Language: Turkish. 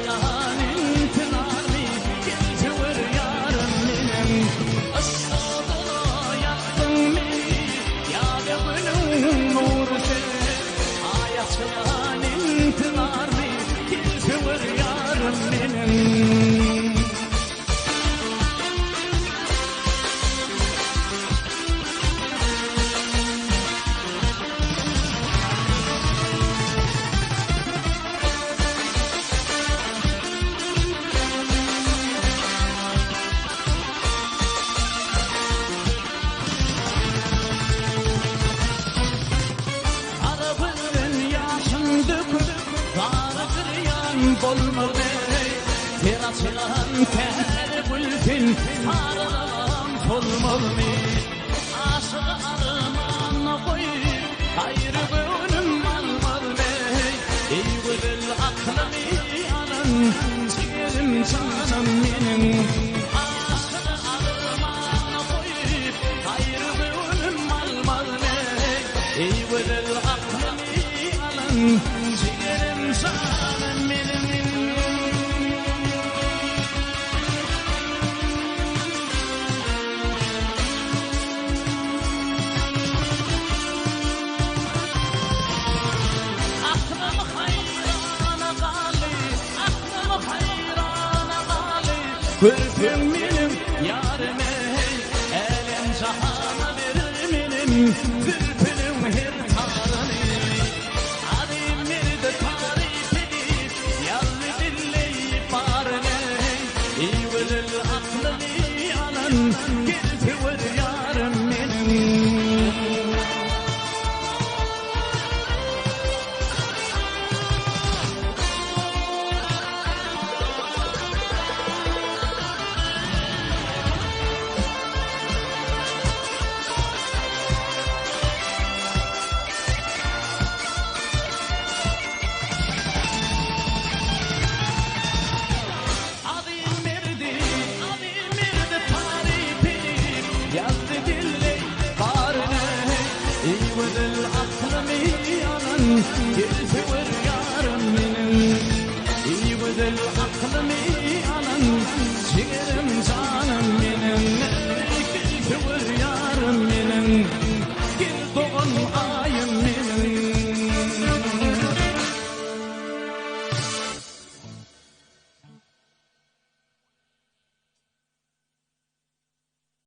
çayan intilarmi gittiver yarım benim. Aşağıda yaktın beni ya gönlüm nurcu. Aya çayan intilarmi gittiver yarım benim. Bolmadı teraçılan ter bülbül aradan solmalı aşığı armağan koyup gayrı bölüm almalı ey güzel aklımı alın ciğerim canım benim aşığı armağan koyup gayrı bölüm almalı ey güzel aklımı alın ciğerim canım benim. Gülfüm benim yarım ey, elem cahana verir benim, bülbülüm her tarani. Adım nerede tarif edip, yazı dinleyip barını, ey güzel aklını alan, gülfüm yarım benim. Gülfür yarım benim, iyi güzel aklımı alan,